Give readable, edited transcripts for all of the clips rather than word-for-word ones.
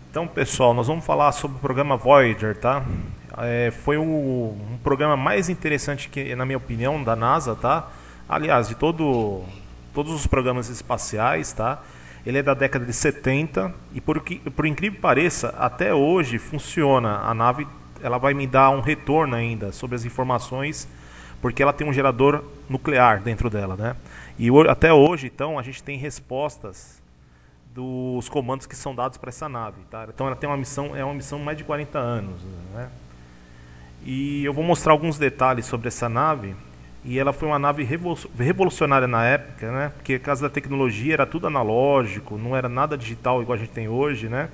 Então, pessoal, nós vamos falar sobre o programa Voyager, tá? Foi um programa mais interessante que, na minha opinião, da NASA, tá? Aliás, de todos os programas espaciais, tá? Ele é da década de 70 e por incrível que pareça, até hoje funciona. A nave, ela vai me dar um retorno ainda sobre as informações, porque ela tem um gerador nuclear dentro dela, né? E até hoje, então, a gente tem respostas dos comandos que são dados para essa nave, tá? Então ela tem uma missão, é uma missão de mais de 40 anos, né? E eu vou mostrar alguns detalhes sobre essa nave. E ela foi uma nave revolucionária na época, né? Porque por causa da tecnologia era tudo analógico, não era nada digital igual a gente tem hoje, né?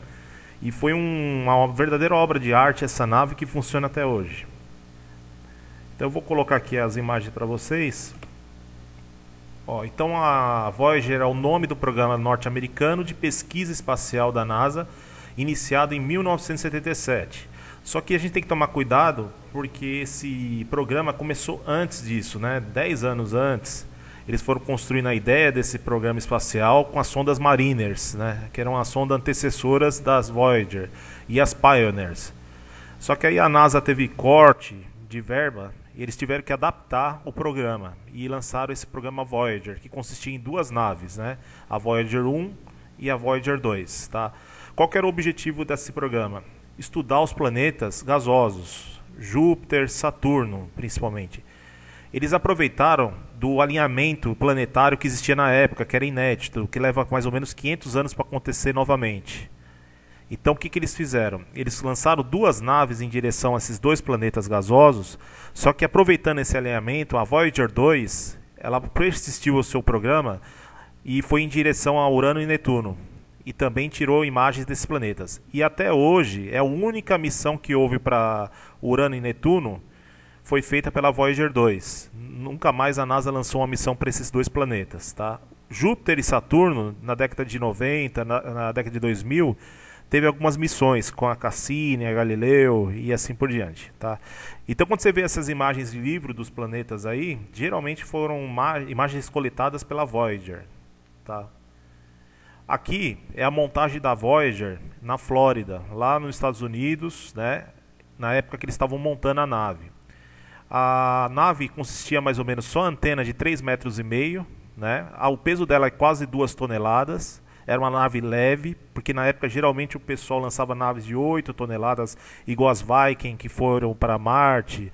E foi uma verdadeira obra de arte essa nave que funciona até hoje. Então eu vou colocar aqui as imagens para vocês. Então a Voyager é o nome do programa norte-americano de pesquisa espacial da NASA, iniciado em 1977. Só que a gente tem que tomar cuidado porque esse programa começou antes disso, né? 10 anos antes. Eles foram construindo a ideia desse programa espacial com as sondas Mariners, né? Que eram as sondas antecessoras das Voyager, e as Pioneers. Só que aí a NASA teve corte de verba e eles tiveram que adaptar o programa e lançaram esse programa Voyager, que consistia em duas naves, né? A Voyager 1 e a Voyager 2, tá? Qual que era o objetivo desse programa? Estudar os planetas gasosos, Júpiter, Saturno, principalmente. Eles aproveitaram do alinhamento planetário que existia na época, que era inédito, que leva mais ou menos 500 anos para acontecer novamente. Então o que eles fizeram? Eles lançaram duas naves em direção a esses dois planetas gasosos, só que aproveitando esse alinhamento, a Voyager 2, ela persistiu o seu programa e foi em direção a Urano e Netuno. E também tirou imagens desses planetas. E até hoje, é a única missão que houve para Urano e Netuno foi feita pela Voyager 2. Nunca mais a NASA lançou uma missão para esses dois planetas, tá? Júpiter e Saturno, na década de 90, na década de 2000, teve algumas missões com a Cassini, a Galileu e assim por diante, tá? Então quando você vê essas imagens de livro dos planetas aí, geralmente foram imagens coletadas pela Voyager, tá? Aqui é a montagem da Voyager na Flórida, lá nos Estados Unidos, né? Na época que eles estavam montando a nave. A nave consistia mais ou menos só antena de 3,5 metros, né? O peso dela é quase 2 toneladas. Era uma nave leve, porque na época geralmente o pessoal lançava naves de 8 toneladas, igual as Viking que foram para Marte,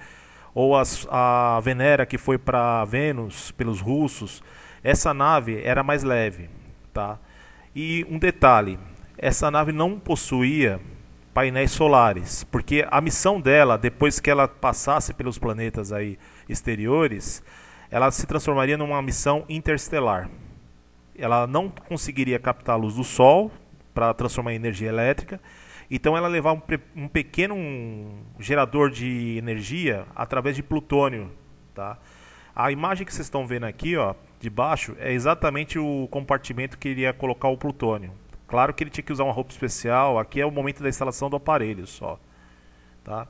ou a Venera que foi para Vênus pelos russos. Essa nave era mais leve, tá? E um detalhe, essa nave não possuía painéis solares, porque a missão dela, depois que ela passasse pelos planetas aí exteriores, ela se transformaria numa missão interestelar. Ela não conseguiria captar a luz do Sol para transformar em energia elétrica, então ela levava um pequeno gerador de energia através de plutônio, tá? A imagem que vocês estão vendo aqui, ó, de baixo, é exatamente o compartimento que iria colocar o plutônio. Claro que ele tinha que usar uma roupa especial. Aqui é o momento da instalação do aparelho só, tá?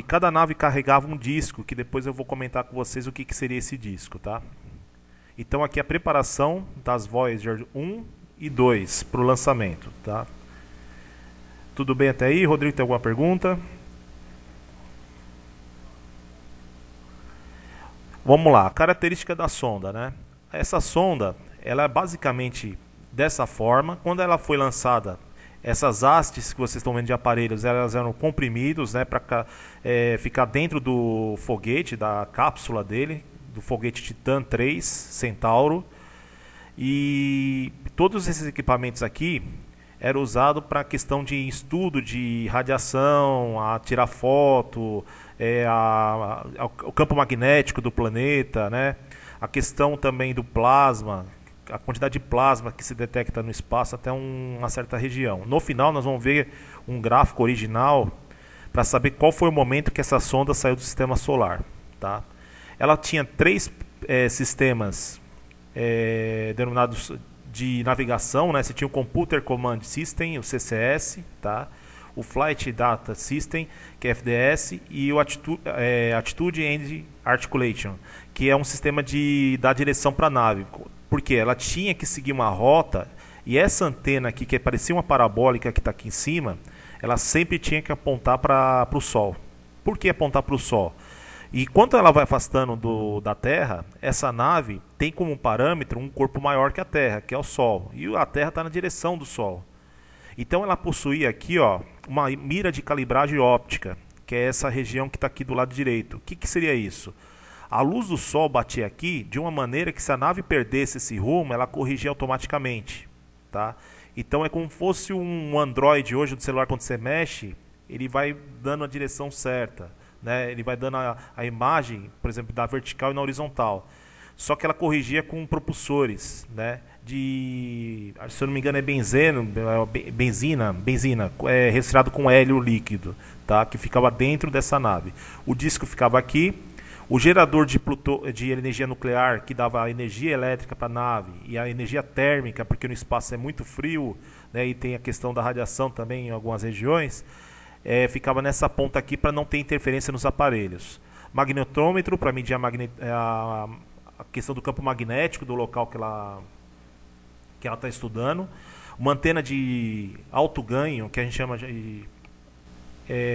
Cada nave carregava um disco, que depois eu vou comentar com vocês o que seria esse disco, tá? Então aqui é a preparação das Voyager 1 e 2 para o lançamento, tá? Tudo bem até aí? Rodrigo, tem alguma pergunta? Vamos lá, a característica da sonda, né? Essa sonda, ela é basicamente dessa forma. Quando ela foi lançada, essas hastes que vocês estão vendo de aparelhos, elas eram comprimidos, né, para ficar dentro do foguete, da cápsula dele, do foguete Titan 3 Centauro. E todos esses equipamentos aqui eram usados para a questão de estudo de radiação, a tirar foto, o campo magnético do planeta, né? A questão também do plasma, a quantidade de plasma que se detecta no espaço até uma certa região. No final nós vamos ver um gráfico original para saber qual foi o momento que essa sonda saiu do sistema solar, tá? Ela tinha três sistemas denominados de navegação, né? Você tinha o Computer Command System, o CCS, tá? O Flight Data System, que é FDS, e o Attitude and Articulation, que é um sistema de dar direção para a nave. Porque ela tinha que seguir uma rota E essa antena aqui, que parecia uma parabólica que está aqui em cima, ela sempre tinha que apontar para o Sol. Por que apontar para o Sol? E quando ela vai afastando da Terra, essa nave tem como parâmetro um corpo maior que a Terra, que é o Sol. E a Terra está na direção do Sol. Então ela possui aqui, ó, uma mira de calibragem óptica, que é essa região que está aqui do lado direito. O que seria isso? A luz do Sol batia aqui de uma maneira que, se a nave perdesse esse rumo, ela corrigia automaticamente. Tá? Então é como se fosse um Android hoje do celular. Quando você mexe, ele vai dando a direção certa, né? Ele vai dando a imagem, por exemplo, da vertical e na horizontal. Só que ela corrigia com propulsores, né? Se eu não me engano é benzina, resfriado com hélio líquido, tá? Que ficava dentro dessa nave. O disco ficava aqui. O gerador de energia nuclear, que dava a energia elétrica para a nave, e a energia térmica, porque no espaço é muito frio, né, e tem a questão da radiação também em algumas regiões, ficava nessa ponta aqui para não ter interferência nos aparelhos. Magnetômetro, para medir a questão do campo magnético do local que ela está estudando. Uma antena de alto ganho, que a gente chama de...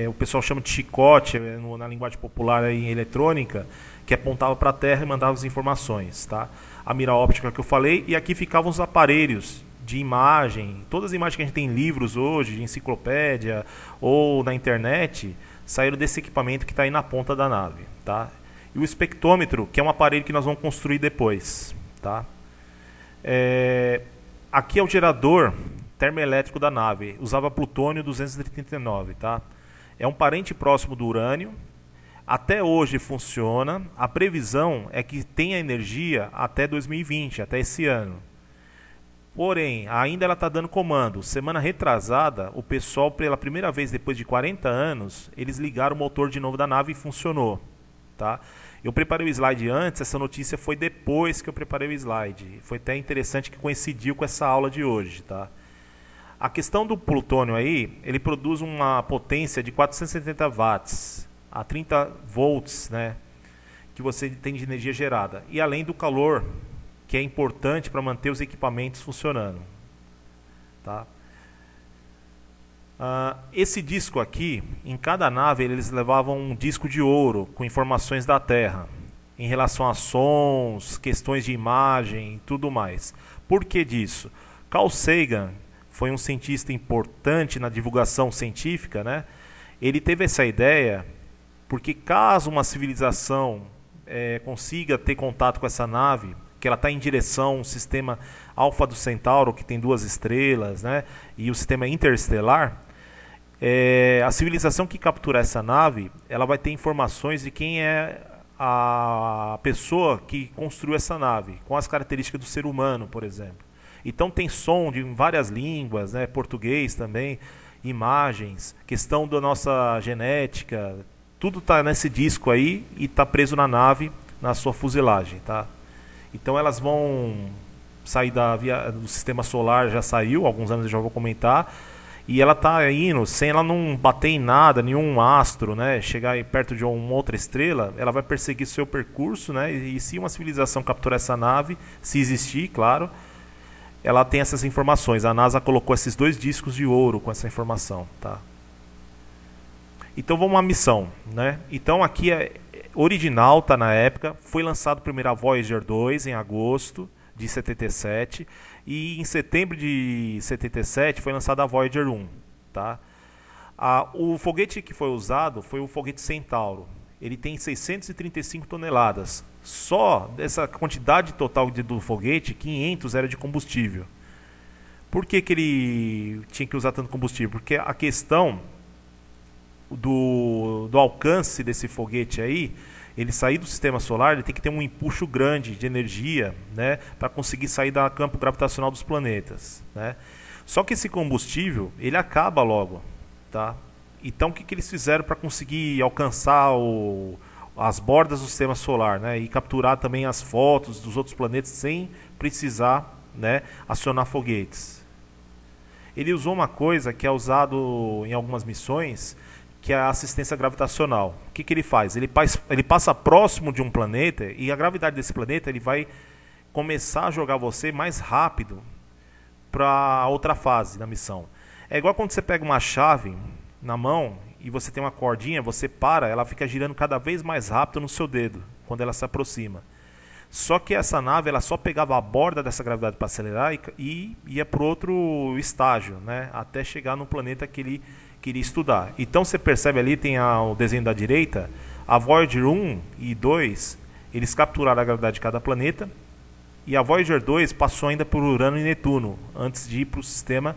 o pessoal chama de chicote na linguagem popular aí, em eletrônica, que apontava para a Terra e mandava as informações, tá? A mira óptica que eu falei, e aqui ficavam os aparelhos de imagem. Todas as imagens que a gente tem em livros hoje, de enciclopédia ou na internet, saíram desse equipamento que está aí na ponta da nave, tá? E o espectrômetro, que é um aparelho que nós vamos construir depois, tá? Aqui é o gerador termoelétrico da nave, usava plutônio 239, tá? É um parente próximo do urânio. Até hoje funciona. A previsão é que tenha energia até 2020, até esse ano. Porém, ainda ela está dando comando. Semana retrasada, o pessoal, pela primeira vez depois de 40 anos, eles ligaram o motor de novo da nave e funcionou, tá? Eu preparei o slide antes, essa notícia foi depois que eu preparei o slide. Foi até interessante que coincidiu com essa aula de hoje, tá? A questão do plutônio aí, ele produz uma potência de 470 watts a 30 volts, né, que você tem de energia gerada. E além do calor, que é importante para manter os equipamentos funcionando. Tá? Esse disco aqui, em cada nave eles levavam um disco de ouro com informações da Terra, em relação a sons, questões de imagem e tudo mais. Por que disso? Carl Sagan foi um cientista importante na divulgação científica, né? Ele teve essa ideia porque, caso uma civilização consiga ter contato com essa nave, que ela está em direção ao sistema Alfa do Centauro, que tem 2 estrelas, né? E o sistema interestelar, a civilização que capturar essa nave, ela vai ter informações de quem é a pessoa que construiu essa nave, com as características do ser humano, por exemplo. Então tem som de várias línguas, né? Português também, imagens, questão da nossa genética, tudo está nesse disco aí e está preso na nave, na sua fuselagem, tá? Então elas vão sair do sistema solar, já saiu, alguns anos eu já vou comentar, e ela está indo, sem ela não bater em nada, nenhum astro, né? Chegar aí perto de uma outra estrela, ela vai perseguir seu percurso, né? E se uma civilização capturar essa nave, se existir, claro, ela tem essas informações. A NASA colocou esses 2 discos de ouro com essa informação, tá? Então vamos à missão, né? Então aqui é original, tá na época. Foi lançado primeiro a Voyager 2 em agosto de 77 e em setembro de 77 foi lançada a Voyager 1, tá? O foguete que foi usado foi o foguete Centauro. Ele tem 635 toneladas. Só dessa quantidade total do foguete, 500 era de combustível. Por que ele tinha que usar tanto combustível? Porque a questão do alcance desse foguete aí, ele sair do sistema solar, ele tem que ter um empuxo grande de energia, né, para conseguir sair do campo gravitacional dos planetas, né? Só que esse combustível, ele acaba logo, tá? Então o que eles fizeram para conseguir alcançar as bordas do sistema solar, né, e capturar também as fotos dos outros planetas sem precisar, né, acionar foguetes? Ele usou uma coisa que é usado em algumas missões, que é a assistência gravitacional. O que ele faz? Ele passa próximo de um planeta e a gravidade desse planeta ele vai começar a jogar você mais rápido para outra fase da missão. É igual quando você pega uma chave na mão e você tem uma cordinha, você para, ela fica girando cada vez mais rápido no seu dedo, quando ela se aproxima. Só que essa nave ela só pegava a borda dessa gravidade para acelerar e ia para outro estágio, né? Até chegar no planeta que ele queria estudar. Então você percebe ali, tem o desenho da direita, a Voyager 1 e 2, eles capturaram a gravidade de cada planeta, e a Voyager 2 passou ainda por Urano e Netuno, antes de ir para o sistema,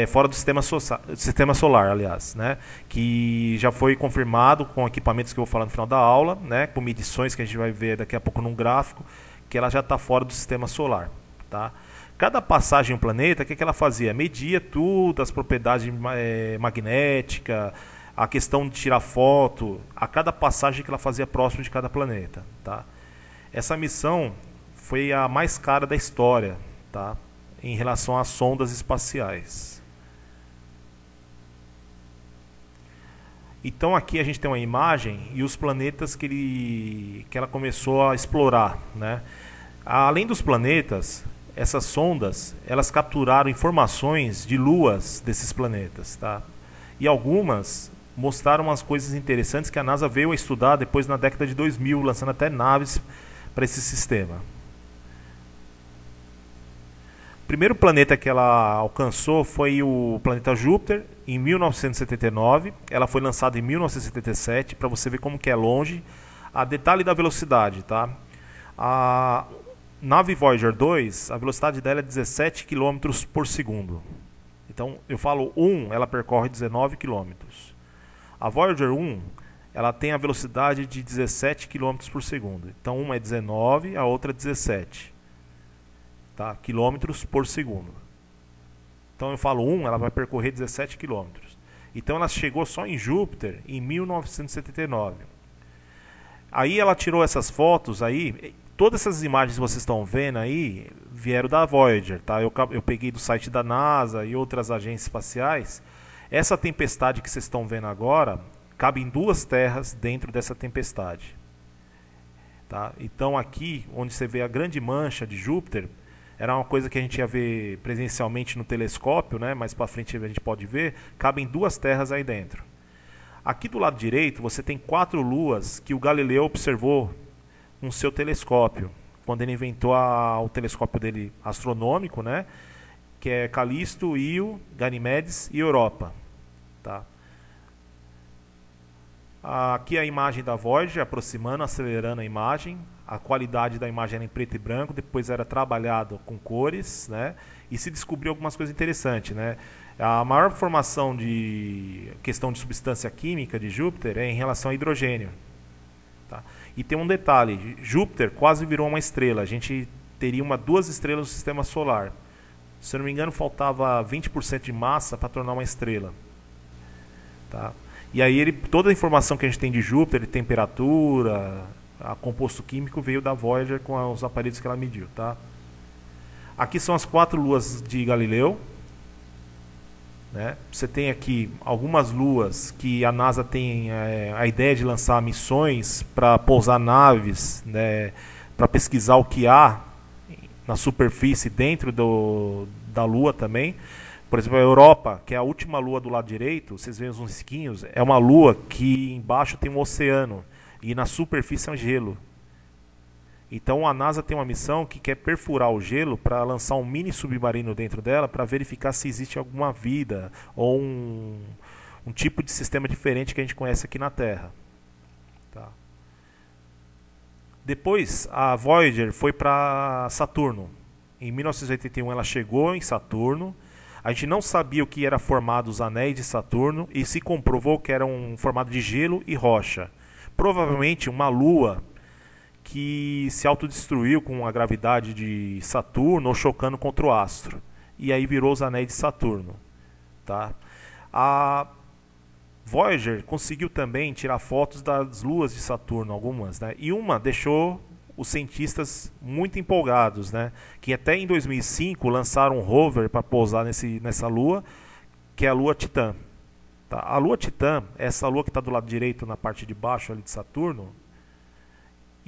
fora do sistema solar, aliás, né? Que já foi confirmado com equipamentos que eu vou falar no final da aula, né? Com medições que a gente vai ver daqui a pouco num gráfico, que ela já está fora do sistema solar. Tá? Cada passagem no planeta, o que ela fazia? Media tudo, as propriedades magnéticas, a questão de tirar foto, a cada passagem que ela fazia próximo de cada planeta. Tá? Essa missão foi a mais cara da história, tá? Em relação às sondas espaciais. Então aqui a gente tem uma imagem e os planetas que ela começou a explorar, né? Além dos planetas, essas sondas elas capturaram informações de luas desses planetas, tá? E algumas mostraram umas coisas interessantes que a NASA veio a estudar depois na década de 2000, lançando até naves para esse sistema. O primeiro planeta que ela alcançou foi o planeta Júpiter, em 1979. Ela foi lançada em 1977, para você ver como que é longe. A detalhe da velocidade, tá? A nave Voyager 2, a velocidade dela é 17 km por segundo. Então, eu falo 1, ela percorre 19 km. A Voyager 1, ela tem a velocidade de 17 km por segundo. Então, uma é 19, a outra é 17. Tá? Quilômetros por segundo. Então eu falo 1, ela vai percorrer 17 quilômetros. Então ela chegou só em Júpiter em 1979. Aí ela tirou essas fotos aí, todas essas imagens que vocês estão vendo aí vieram da Voyager, tá? Eu peguei do site da NASA e outras agências espaciais. Essa tempestade que vocês estão vendo agora, cabem 2 terras dentro dessa tempestade. Tá? Então aqui, onde você vê a grande mancha de Júpiter, era uma coisa que a gente ia ver presencialmente no telescópio, né? Mais para frente a gente pode ver, cabem 2 terras aí dentro. Aqui do lado direito você tem 4 luas que o Galileu observou com seu telescópio, quando ele inventou o telescópio dele astronômico, né? Que é Calisto, Io, Ganymedes e Europa. Tá? Aqui a imagem da Voyager aproximando, acelerando a imagem. A qualidade da imagem era em preto e branco, depois era trabalhado com cores, né? E se descobriu algumas coisas interessantes, né? A maior formação de questão de substância química de Júpiter é em relação ao hidrogênio. Tá? E tem um detalhe, Júpiter quase virou uma estrela, a gente teria 2 estrelas no sistema solar. Se eu não me engano, faltava 20% de massa para tornar uma estrela. Tá? E aí toda a informação que a gente tem de Júpiter, de temperatura, a composto químico, veio da Voyager com os aparelhos que ela mediu. Tá? Aqui são as 4 luas de Galileu. Né? Você tem aqui algumas luas que a NASA tem a ideia de lançar missões para pousar naves, né, para pesquisar o que há na superfície dentro da Lua também. Por exemplo, a Europa, que é a última lua do lado direito, vocês veem os risquinhos, é uma lua que embaixo tem um oceano e na superfície é um gelo. Então a NASA tem uma missão que quer perfurar o gelo para lançar um mini submarino dentro dela para verificar se existe alguma vida ou um tipo de sistema diferente que a gente conhece aqui na Terra. Tá. Depois a Voyager foi para Saturno. Em 1981 ela chegou em Saturno. A gente não sabia o que era formado os anéis de Saturno e se comprovou que era um formado de gelo e rocha. Provavelmente uma lua que se autodestruiu com a gravidade de Saturno ou chocando contra o astro. E aí virou os anéis de Saturno. Tá? A Voyager conseguiu também tirar fotos das luas de Saturno, algumas. Né? E uma deixou os cientistas muito empolgados. Né? Que até em 2005 lançaram um rover para pousar nessa lua, que é a lua Titã. Tá? A lua Titã, essa lua que está do lado direito na parte de baixo ali de Saturno.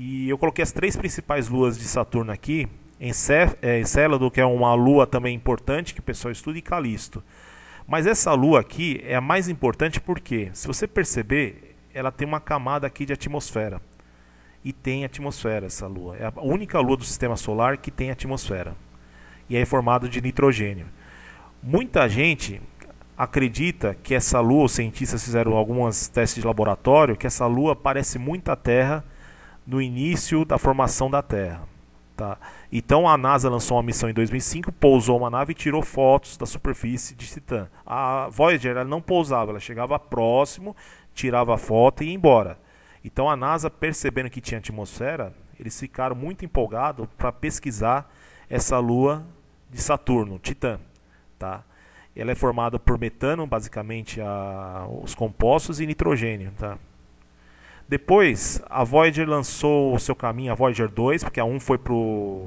E eu coloquei as 3 principais luas de Saturno aqui, Encélado, que é uma lua também importante que o pessoal estuda, e Calisto. Mas essa lua aqui é a mais importante porque, se você perceber, ela tem uma camada aqui de atmosfera. E tem atmosfera essa lua. É a única lua do sistema solar que tem atmosfera. E é formada de nitrogênio. Muita gente acredita que essa lua, os cientistas fizeram alguns testes de laboratório, que essa lua parece muito a Terra no início da formação da Terra. Tá? Então a NASA lançou uma missão em 2005, pousou uma nave e tirou fotos da superfície de Titã. A Voyager ela não pousava, ela chegava próximo, tirava a foto e ia embora. Então a NASA, percebendo que tinha atmosfera, eles ficaram muito empolgados para pesquisar essa lua de Saturno, Titã. Tá? Ela é formada por metano, basicamente os compostos, e nitrogênio. Tá? Depois, a Voyager lançou o seu caminho, a Voyager 2, porque a 1 foi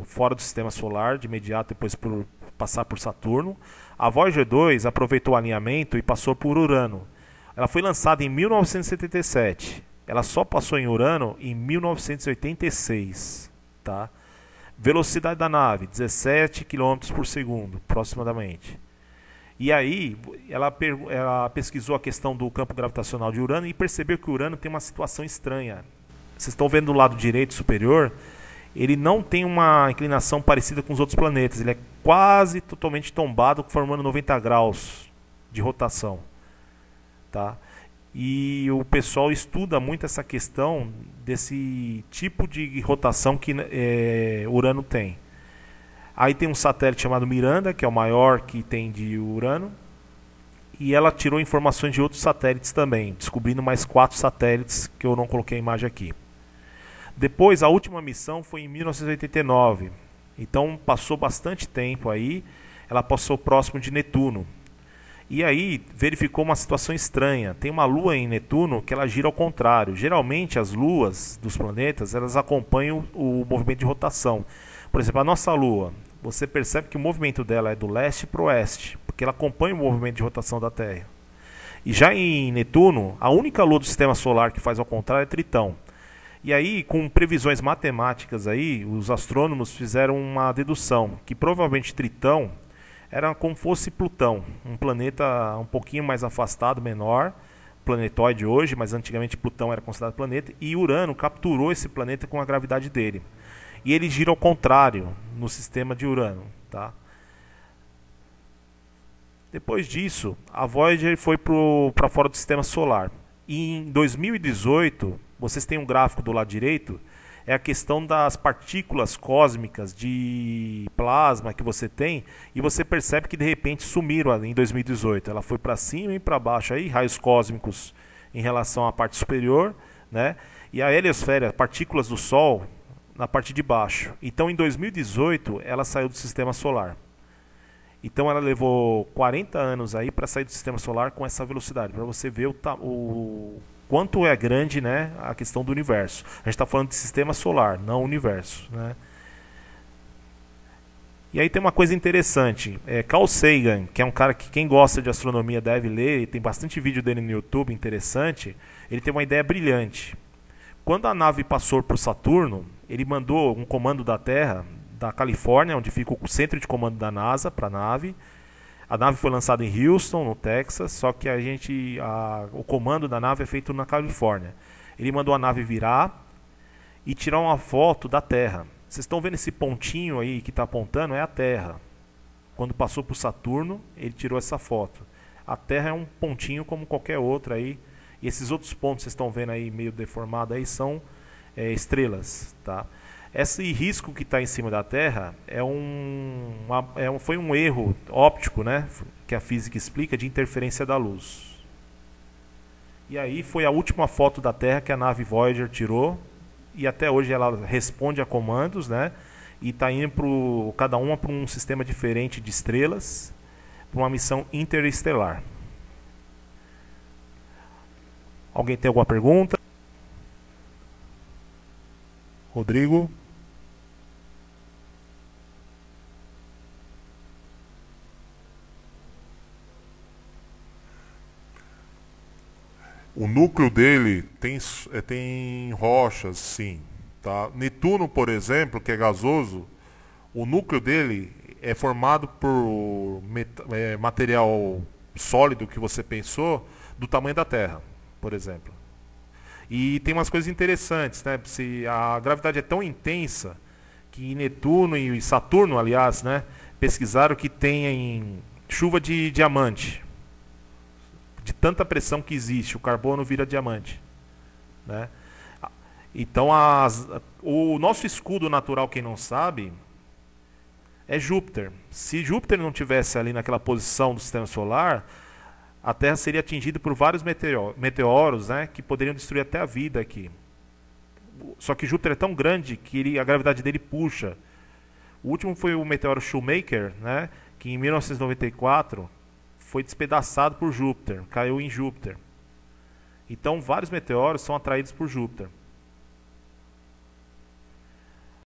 fora do sistema solar de imediato, depois por passar por Saturno. A Voyager 2 aproveitou o alinhamento e passou por Urano. Ela foi lançada em 1977. Ela só passou em Urano em 1986. Tá? Velocidade da nave, 17 km por segundo, aproximadamente. E aí, ela pesquisou a questão do campo gravitacional de Urano e percebeu que Urano tem uma situação estranha. Vocês estão vendo do lado direito superior, ele não tem uma inclinação parecida com os outros planetas. Ele é quase totalmente tombado, formando 90 graus de rotação. Tá? E o pessoal estuda muito essa questão desse tipo de rotação que Urano tem. Aí tem um satélite chamado Miranda, que é o maior que tem de Urano. E ela tirou informações de outros satélites também, descobrindo mais 4 satélites que eu não coloquei a imagem aqui. Depois, a última missão foi em 1989. Então passou bastante tempo aí. Ela passou próximo de Netuno. E aí verificou uma situação estranha. Tem uma lua em Netuno que ela gira ao contrário. Geralmente as luas dos planetas elas acompanham o movimento de rotação. Por exemplo, a nossa lua, você percebe que o movimento dela é do leste para o oeste, porque ela acompanha o movimento de rotação da Terra. E já em Netuno, a única lua do sistema solar que faz ao contrário é Tritão. E aí, com previsões matemáticas aí, os astrônomos fizeram uma dedução que provavelmente Tritão era como fosse Plutão, um planeta um pouquinho mais afastado, menor, planetoide hoje, mas antigamente Plutão era considerado planeta, e Urano capturou esse planeta com a gravidade dele. E ele gira ao contrário no sistema de Urano. Tá? Depois disso, a Voyager foi para fora do sistema solar. E em 2018, vocês têm um gráfico do lado direito, é a questão das partículas cósmicas de plasma que você tem, e você percebe que de repente sumiram em 2018. Ela foi para cima e para baixo, aí, raios cósmicos em relação à parte superior, né? E a heliosfera, partículas do Sol, na parte de baixo. Então em 2018 ela saiu do sistema solar. Então ela levou 40 anos aí para sair do sistema solar com essa velocidade, para você ver o quanto é grande, né, a questão do universo. A gente está falando de sistema solar, não universo, né? E aí tem uma coisa interessante, Carl Sagan, que é um cara que quem gosta de astronomia deve ler, e tem bastante vídeo dele no YouTube interessante, ele teve uma ideia brilhante. Quando a nave passou por Saturno, ele mandou um comando da Terra, da Califórnia, onde fica o centro de comando da NASA, para a nave. A nave foi lançada em Houston, no Texas, só que o comando da nave é feito na Califórnia. Ele mandou a nave virar e tirar uma foto da Terra. Vocês estão vendo esse pontinho aí que está apontando? É a Terra. Quando passou por Saturno, ele tirou essa foto. A Terra é um pontinho como qualquer outro aí. E esses outros pontos que vocês estão vendo aí meio deformado aí são estrelas, tá? Esse risco que está em cima da Terra foi um erro óptico, né? Que a física explica, de interferência da luz. E aí foi a última foto da Terra que a nave Voyager tirou, e até hoje ela responde a comandos, né? E está indo cada uma para um sistema diferente de estrelas, para uma missão interestelar. Alguém tem alguma pergunta? Rodrigo? O núcleo dele tem rochas, sim. Tá? Netuno, por exemplo, que é gasoso, O núcleo dele é formado por material sólido que você pensou do tamanho da Terra, por exemplo. E tem umas coisas interessantes, né? Se a gravidade é tão intensa que Netuno e Saturno, aliás, né, pesquisaram que tem chuva de diamante. De tanta pressão que existe, o carbono vira diamante, né? Então o nosso escudo natural, quem não sabe, é Júpiter. Se Júpiter não tivesse ali naquela posição do sistema solar, a Terra seria atingida por vários meteoros, né, que poderiam destruir até a vida aqui. Só que Júpiter é tão grande que a gravidade dele puxa. O último foi o meteoro Shoemaker, né, que em 1994 foi despedaçado por Júpiter, caiu em Júpiter. Então vários meteoros são atraídos por Júpiter.